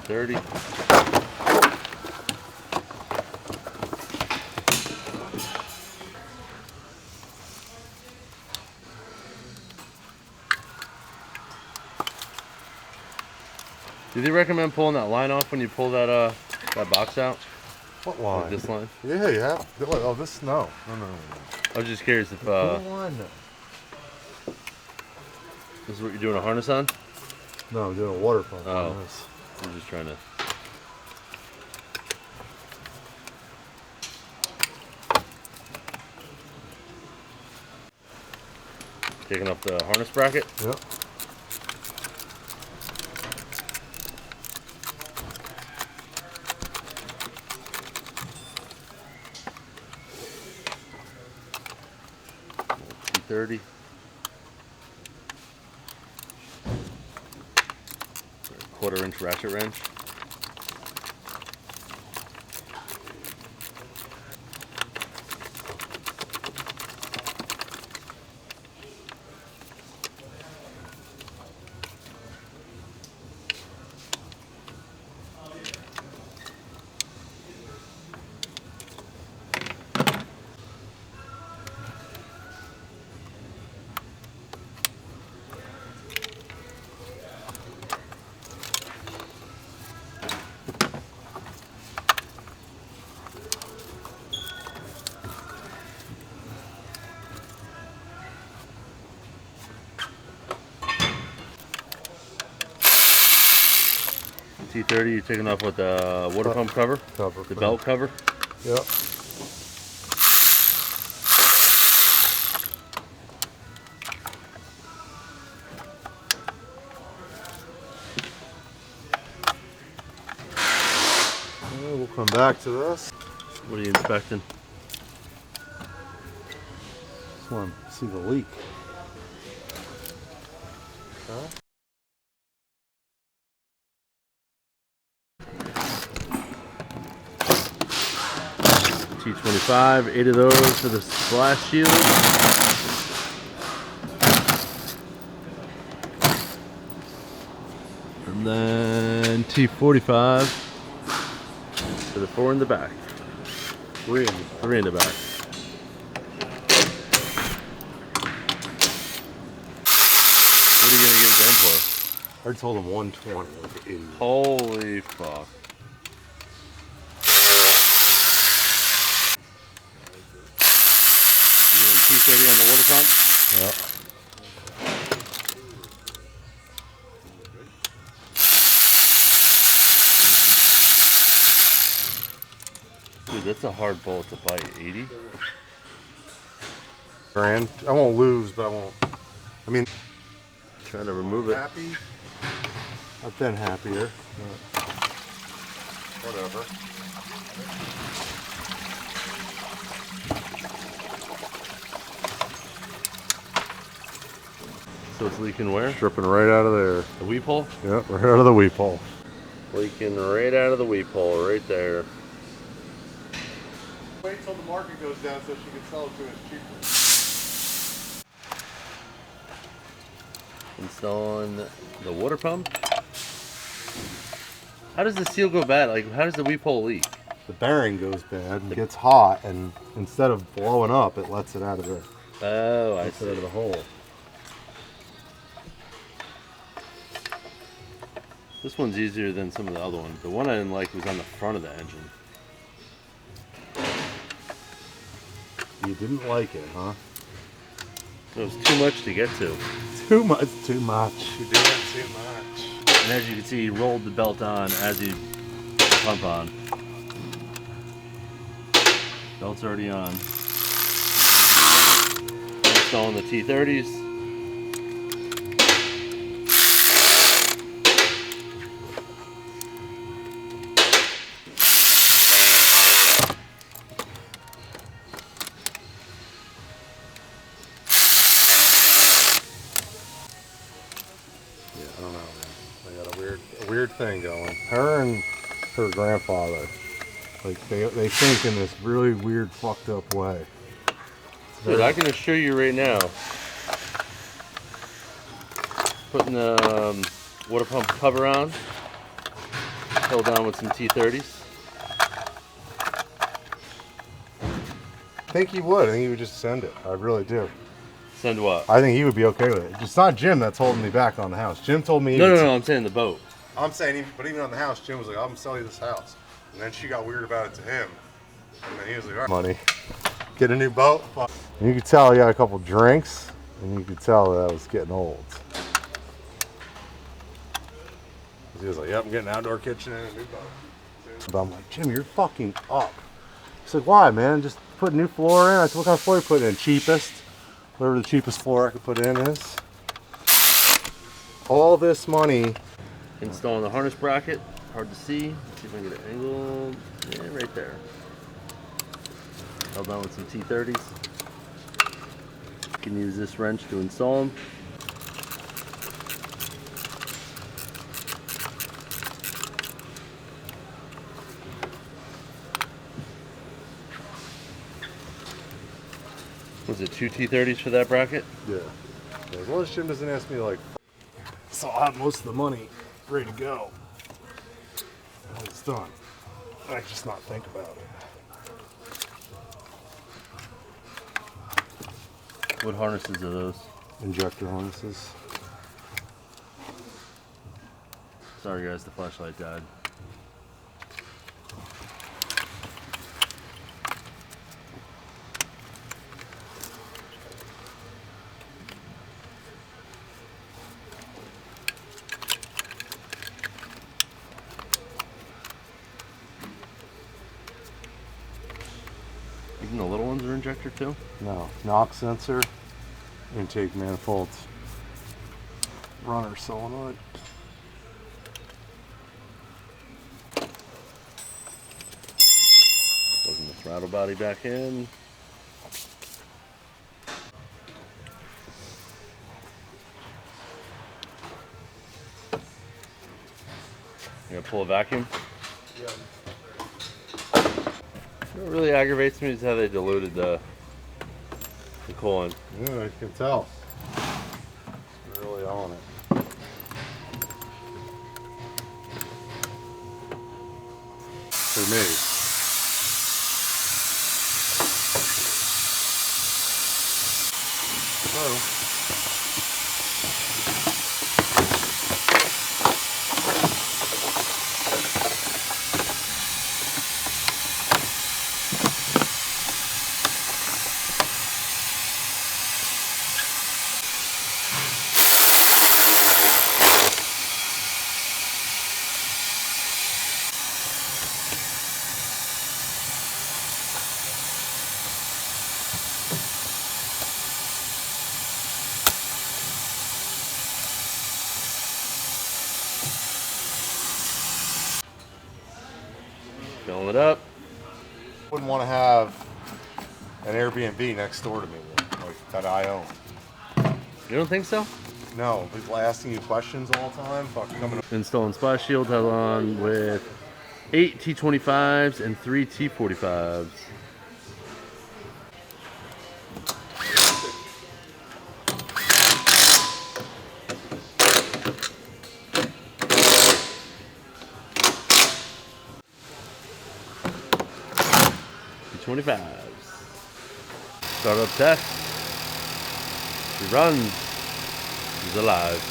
T30. Do they recommend pulling that line off when you pull that that box out? What line? Like this line? Yeah, yeah. Oh, this? No. No. I was just curious if this is what you're doing a harness on? No, I'm doing a water pump. Oh, I'm just trying to. Taking up the harness bracket? Yep. T30. Quarter-inch ratchet wrench. T30, you're taking off with the water pump cover? The belt cover? Yep. We'll come back to this. What are you inspecting? Just want to see the leak. Okay. T25, 8 of those for the splash shield. And then T45 for the 4 in the back. 3 in the back. What are you gonna give them for? I told him 120. Like 80. Holy fuck. T30 on the water pump? Yep. Dude, that's a hard bullet to bite. 80? Grand. I won't lose, but I won't. I mean, Trying to remove it. happy. I've been happier. But whatever. So it's leaking where? Dripping right out of there. The weep hole? Yep, right out of the weep hole. Leaking right out of the weep hole, right there. Wait till the market goes down so she can sell it to us cheaper. Installing the water pump. How does the seal go bad? Like, how does the weep hole leak? The bearing goes bad and gets hot, and instead of blowing up, it lets it out of the. Oh, I Lets see. it out of the hole. This one's easier than some of the other ones. The one I didn't like was on the front of the engine. You didn't like it, huh? It was too much to get to. Too much. Too much. You're doing too much. And as you can see, he rolled the belt on as he put the pump on. Belt's already on. Installing the T30s. I don't know, man. They got a weird thing going. Her and her grandfather, like they think in this really weird, fucked up way. Dude, I can assure you right now, putting the water pump cover on, held on with some T30s. I think he would. I think he would just send it. I really do. Send what? I think he would be okay with it. It's not Jim that's holding me back on the house. Jim told me. No, I'm saying the boat. I'm saying, but even on the house, Jim was like, I'm gonna sell you this house. And then she got weird about it to him. And then he was like, all right, money. Get a new boat. And you could tell he had a couple drinks, and you could tell that I was getting old. He was like, yep, I'm getting an outdoor kitchen and a new boat. But I'm like, Jim, you're fucking up. He's like, why, man? Just put a new floor in. I said, what kind of floor you put in? Cheapest. Whatever the cheapest floor I could put in is. All this money. Installing the harness bracket. Hard to see. Let's see if I can get an angle. Yeah, right there. Held on with some T30s. You can use this wrench to install them. Was it 2 T30s for that bracket? Yeah. As long as Jim doesn't ask me like, so I'll have most of the money ready to go. When it's done. I just not think about it. What harnesses are those? Injector harnesses. Sorry guys, the flashlight died. Even the little ones are injector too? No. Knock sensor. Intake manifold. Runner solenoid. Plugging the throttle body back in. You gonna pull a vacuum? Yeah. What really aggravates me is how they diluted the coolant. Yeah, I can tell. It's really on it. For me. So. Filling it up. Wouldn't want to have an Airbnb next door to me, like that I own. You don't think so? No, people asking you questions all the time. Fuck, coming up. Installing splash shield, held on with 8 T25s and 3 T45s. T25s. Startup test. She runs. She's alive.